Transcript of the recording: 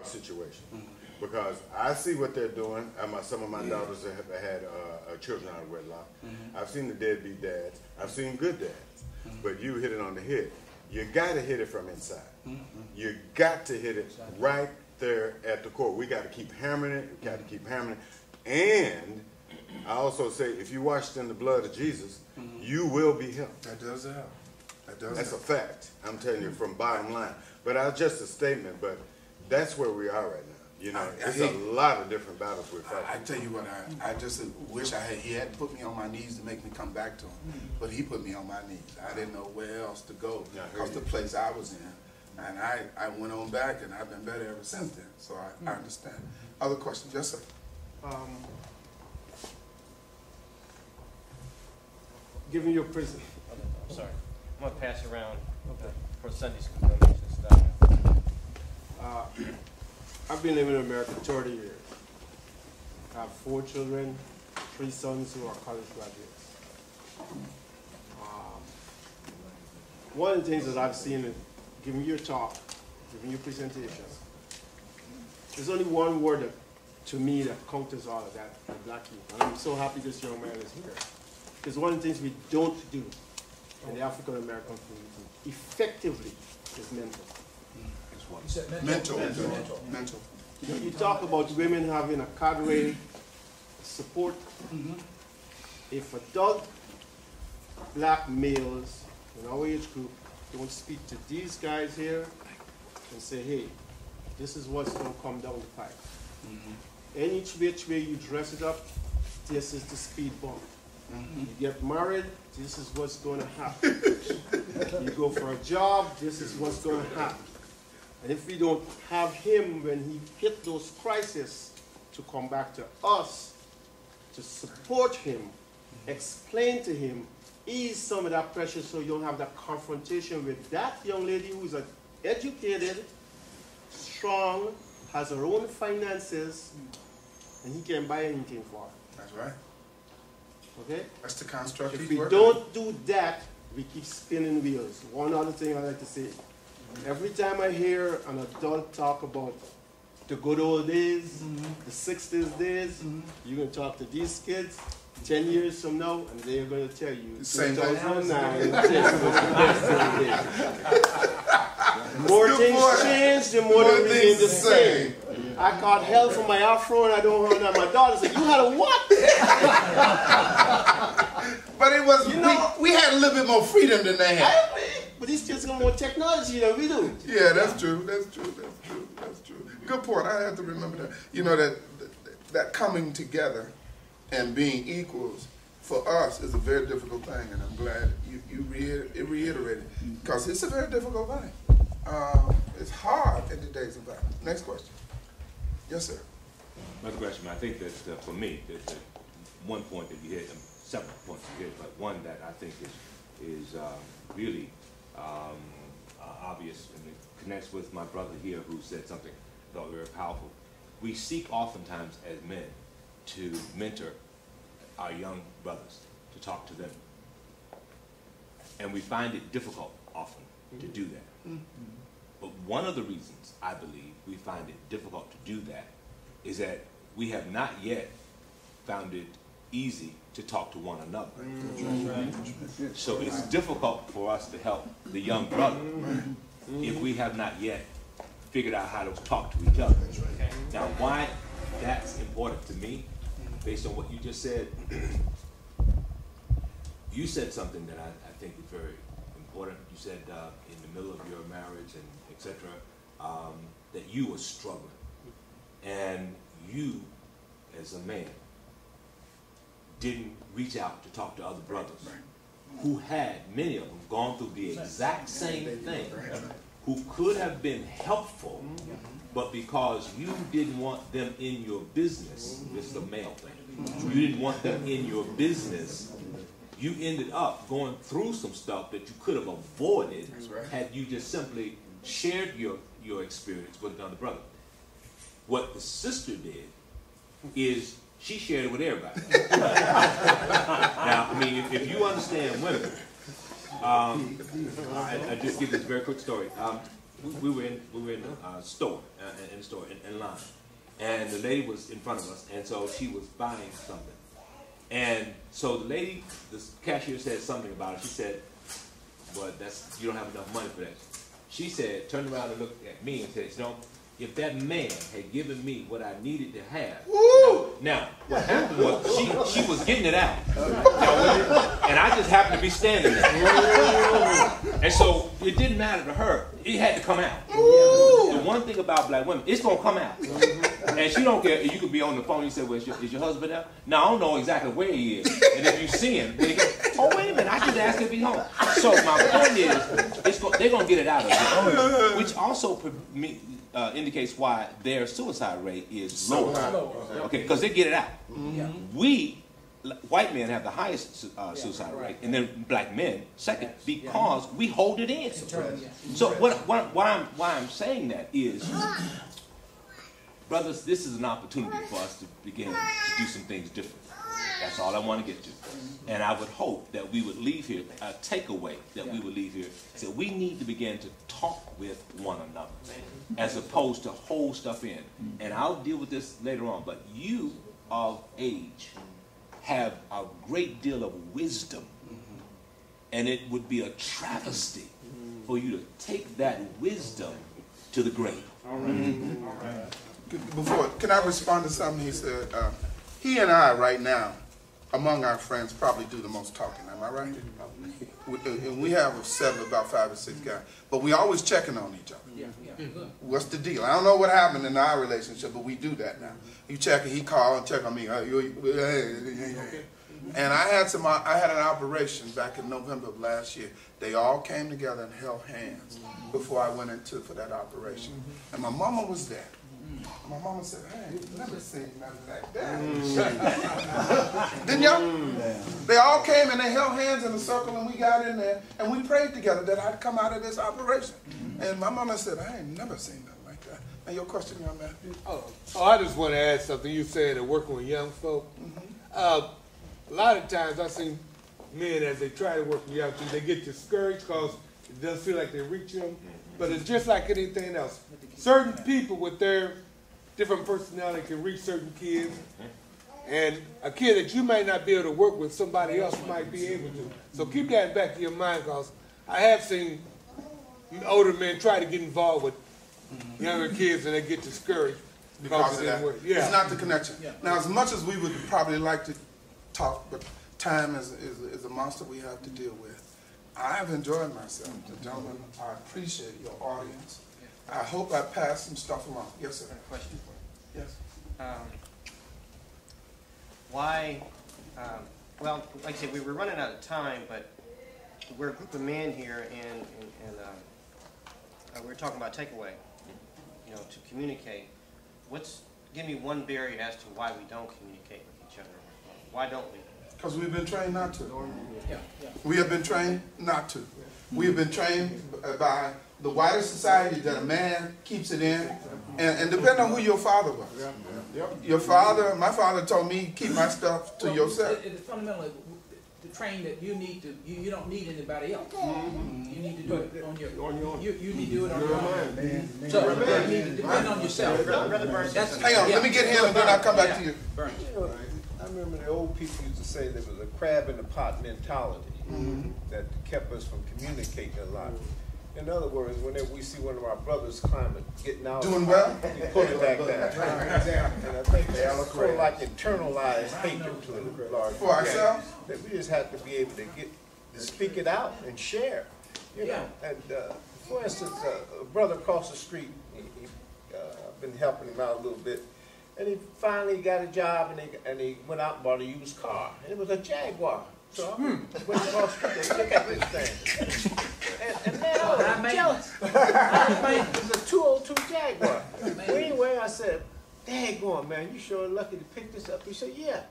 situation. Because I see what they're doing. Some of my daughters have had children out of wedlock. I've seen the deadbeat dads. I've seen good dads. But you hit it on the head. You got to hit it from inside. You got to hit it right there at the core. We got to keep hammering it. We got to keep hammering it. And I also say, if you washed in the blood of Jesus, you will be helped. That does help. That's a fact. I'm telling you from bottom line. But just a statement. But that's where we are right now. You know, it's a lot of different battles we're fighting. I tell you what, I just wish he had put me on my knees to make me come back to him. But he put me on my knees. I didn't know where else to go. Because the place I was in. And I went on back, and I've been better ever since then. So I understand. Other questions? Yes, sir. Given your prison. I'm sorry. I'm going to pass around for Sunday school donations stuff. I've been living in America 30 years. I have 4 children, 3 sons who are college graduates. One of the things that I've seen, giving your talk, giving your presentation, there's only one word that, to me, that counters all of that, the black youth. And I'm so happy this young man is here. Because one of the things we don't do in the African American community effectively is mental. You said mental. You talk about women having a cadre support. If adult black males in our age group don't speak to these guys here and say, hey, this is what's going to come down the pipe. Any which way you dress it up, this is the speed bump. You get married, this is what's going to happen. You go for a job, this is what's going to happen. And if we don't have him when he hit those crises to come back to us, to support him, explain to him, ease some of that pressure so you don't have that confrontation with that young lady who's educated, strong, has her own finances, and he can buy anything for her. That's right. Okay? That's the construct. If we don't do that, we keep spinning wheels. One other thing I like to say. Every time I hear an adult talk about the good old days, the 60s days, you're going to talk to these kids 10 years from now, and they're going to tell you 2009 was the best days. More things change, the more they remain the same. I caught hell from my afro, and I don't have that. My daughter said, you had a what? But it was, you know, we had a little bit more freedom than they had. But these kids got more technology than we do. Yeah, that's true. That's true. Good point. I have to remember that. You know, that coming together and being equals for us is a very difficult thing, and I'm glad you reiterated, because it's a very difficult thing. It's hard in today's environment. Next question. Yes, sir. Mr. Gresham, I think that for me, there's one point that you hit, several points you hit, but one that I think is really obvious, and it connects with my brother here who said something I thought very powerful. We seek oftentimes as men to mentor our young brothers, to talk to them. And we find it difficult often to do that. But one of the reasons I believe we find it difficult to do that is that we have not yet found it easy to talk to one another. So it's difficult for us to help the young brother if we have not yet figured out how to talk to each other. Now, why that's important to me, based on what you just said, you said something that I think is very important. You said in the middle of your marriage and etc., that you were struggling. And you, as a man, didn't reach out to talk to other brothers who had, many of them, gone through the exact same thing, who could have been helpful, but because you didn't want them in your business, this is a male thing, you didn't want them in your business, you ended up going through some stuff that you could have avoided had you just simply shared your experience with another brother. What the sister did is she shared it with everybody. Now, I mean, if you understand women, I just give this very quick story. we were in the store, in line, and the lady was in front of us, and so she was buying something, and so the lady, the cashier said something about it. She said, "But you don't have enough money for that." She said, turned around and looked at me and said, "You know, if that man had given me what I needed to have." Now, what happened was she was getting it out. And I just happened to be standing there. And so it didn't matter to her. It had to come out. The one thing about black women, it's going to come out. And she don't care. You could be on the phone and you say, "Well, is your husband there?" No, I don't know exactly where he is. And if you see him, then he goes, "Oh, wait a minute, I just asked if he's home." So my point is, they're going to get it out of you. Which also indicates why their suicide rate is lower. Okay, because they get it out. We, white men, have the highest suicide rate, and then black men second, because we hold it in. So why I'm saying that is, brothers, this is an opportunity for us to begin to do some things different. That's all I want to get to. And I would hope that we would leave here, a takeaway that we would leave here, so we need to begin to talk with one another, as opposed to hold stuff in. And I'll deal with this later on, but you of age have a great deal of wisdom, and it would be a travesty for you to take that wisdom to the grave. All right. Before, can I respond to something he said? He and I, right now, among our friends, probably do the most talking. Am I right? We have a set of about 5 or 6 guys, but we always checking on each other. What's the deal? I don't know what happened in our relationship, but we do that now. You check it, he called and check on me. And I had an operation back in November of last year. They all came together and held hands before I went for that operation. And my mama was there. My mama said, "Hey, you've never seen nothing like that." Didn't y'all? They all came and they held hands in a circle, and we got in there and we prayed together that I'd come out of this operation. And my mama said, "I ain't never seen nothing like that." Now your question, young man. Oh, I just want to add something. You said that working with young folk. A lot of times I've seen men, as they try to work with young people, they get discouraged because it doesn't feel like they're reaching them. But it's just like anything else. Certain people with their different personality can reach certain kids. And a kid that you might not be able to work with, somebody else might be able to. So keep that in the back of your mind, because I have seen older men try to get involved with younger kids and they get discouraged because it didn't work. Yeah. It's not the connection. Now, as much as we would probably like to talk, but time is a monster we have to deal with. I have enjoyed myself. Gentlemen, I appreciate your audience. I hope I passed some stuff along. Yes, sir. Question. Yes. Why, well, like I said, we were running out of time, but we're a group of men here, and we were talking about takeaway, you know, to communicate. Give me one barrier as to why we don't communicate with each other. Why don't we? Because we've been trained not to. We have been trained not to. We have been trained by the wider society that a man keeps it in, and depending on who your father was. Your father, my father told me, keep my stuff to yourself. It's fundamentally to train that you need to, you don't need anybody else. You need to do it on your own. You need to do it on your own. So you need to depend on yourself. Hang on, let me get him and then I'll come back to you. I remember the old people used to say there was a crab in the pot mentality that kept us from communicating a lot. In other words, whenever we see one of our brothers climbing, getting out, doing well, we pull it back down. And I think that's sort of like internalized hatred to a large for ourselves. That we just have to be able to speak it out and share. You know, and for instance, a brother across the street, I've been helping him out a little bit. And he finally got a job, and he went out and bought a used car. And it was a Jaguar. So I went across the street, look at this thing. And man, I was jealous. It was a 202 Jaguar. Anyway, I said, "Daggone, man, you sure lucky to pick this up." He said, "Yeah."